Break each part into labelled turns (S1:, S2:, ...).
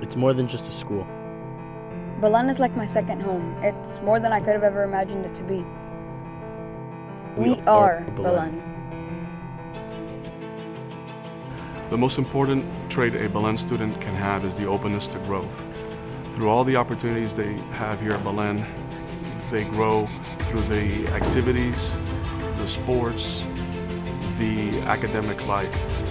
S1: It's more than just a school.
S2: Belen is like my second home. It's more than I could have ever imagined it to be. We are Belen.
S3: The most important trait a Belen student can have is the openness to growth. Through all the opportunities they have here at Belen, they grow through the activities, the sports, the academic life.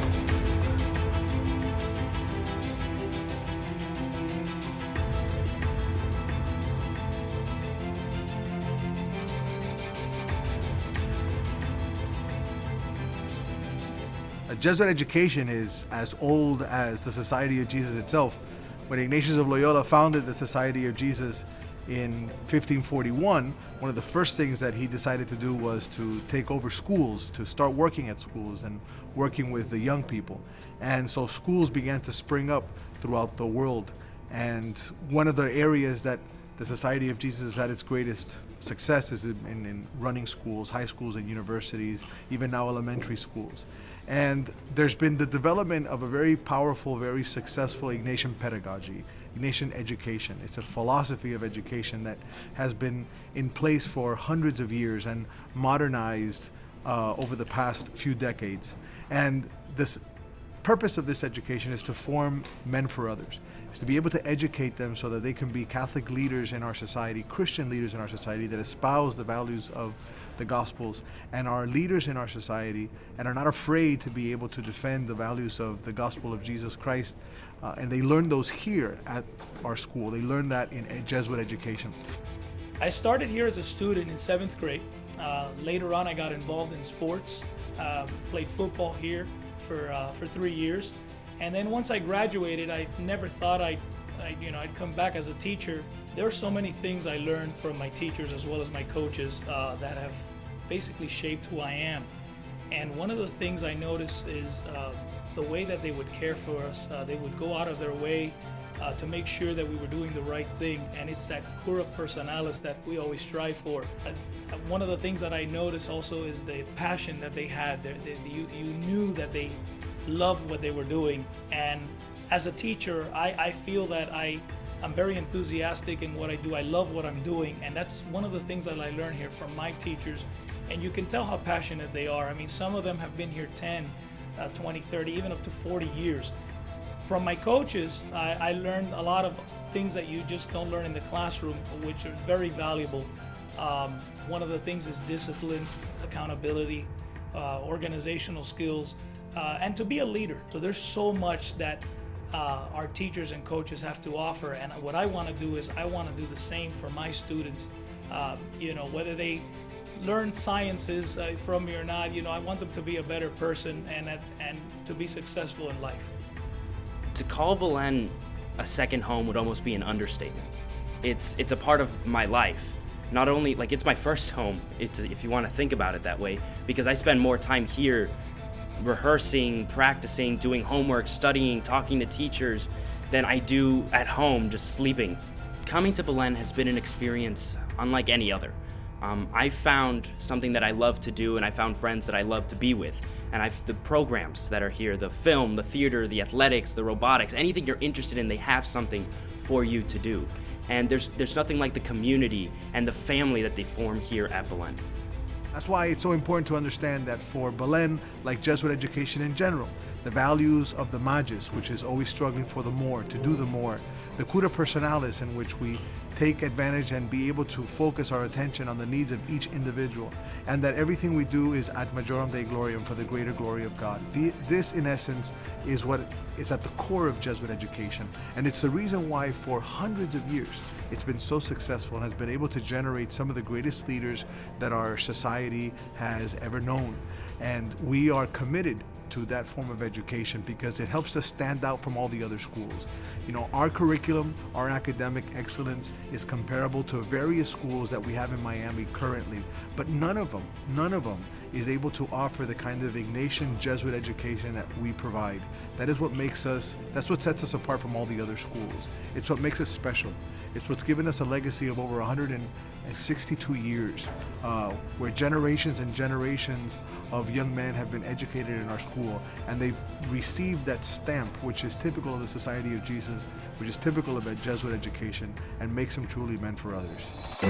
S4: Jesuit education is as old as the Society of Jesus itself. When Ignatius of Loyola founded the Society of Jesus in 1541, one of the first things that he decided to do was to take over schools, to start working at schools and working with the young people. And so schools began to spring up throughout the world. And one of the areas that the Society of Jesus had its greatest success is in running schools, high schools and universities, even now elementary schools. And there's been the development of a very powerful, very successful Ignatian pedagogy, Ignatian education. It's a philosophy of education that has been in place for hundreds of years and modernized over the past few decades. And this purpose of this education is to form men for others. It's to be able to educate them so that they can be Catholic leaders in our society, Christian leaders in our society that espouse the values of the Gospels and are leaders in our society and are not afraid to be able to defend the values of the Gospel of Jesus Christ. And they learn those here at our school. They learn that in Jesuit education.
S5: I started here as a student in 7th grade. Later on, I got involved in sports, played football here for 3 years. And then once I graduated, I never thought I'd come back as a teacher. There are so many things I learned from my teachers as well as my coaches that have basically shaped who I am. And one of the things I noticed is the way that they would care for us. They would go out of their way to make sure that we were doing the right thing. And it's that cura personalis that we always strive for. One of the things that I noticed also is the passion that they had. You knew that they loved what they were doing. And as a teacher, I feel that I'm very enthusiastic in what I do. I love what I'm doing, and that's one of the things that I learned here from my teachers. And you can tell how passionate they are. I mean, some of them have been here 10, 20, 30, even up to 40 years. From my coaches, I learned a lot of things that you just don't learn in the classroom, which are very valuable. One of the things is discipline, accountability, organizational skills, and to be a leader. So there's so much that our teachers and coaches have to offer, and what I want to do is I want to do the same for my students. Whether they learn sciences from me or not, I want them to be a better person and to be successful in life.
S6: To call Belen a second home would almost be an understatement. It's a part of my life. Not only, it's my first home, if you want to think about it that way, because I spend more time here rehearsing, practicing, doing homework, studying, talking to teachers than I do at home just sleeping. Coming to Belen has been an experience unlike any other. I found something that I love to do, and I found friends that I love to be with. And the programs that are here, the film, the theater, the athletics, the robotics, anything you're interested in, they have something for you to do. And there's nothing like the community and the family that they form here at Belen.
S4: That's why it's so important to understand that for Belen, like Jesuit education in general, the values of the magis, which is always struggling for the more, to do the more, the cura personalis, in which we take advantage and be able to focus our attention on the needs of each individual, and that everything we do is ad majorem Dei gloriam, for the greater glory of God. This, in essence, is what is at the core of Jesuit education, and it's the reason why for hundreds of years it's been so successful and has been able to generate some of the greatest leaders that our society has ever known. And we are committed to that form of education because it helps us stand out from all the other schools. Our curriculum, our academic excellence is comparable to various schools that we have in Miami currently, but none of them is able to offer the kind of Ignatian Jesuit education that we provide. That is what makes us, that's what sets us apart from all the other schools. It's what makes us special. It's what's given us a legacy of over 162 years, where generations and generations of young men have been educated in our school, and they've received that stamp, which is typical of the Society of Jesus, which is typical of a Jesuit education, and makes them truly men for others.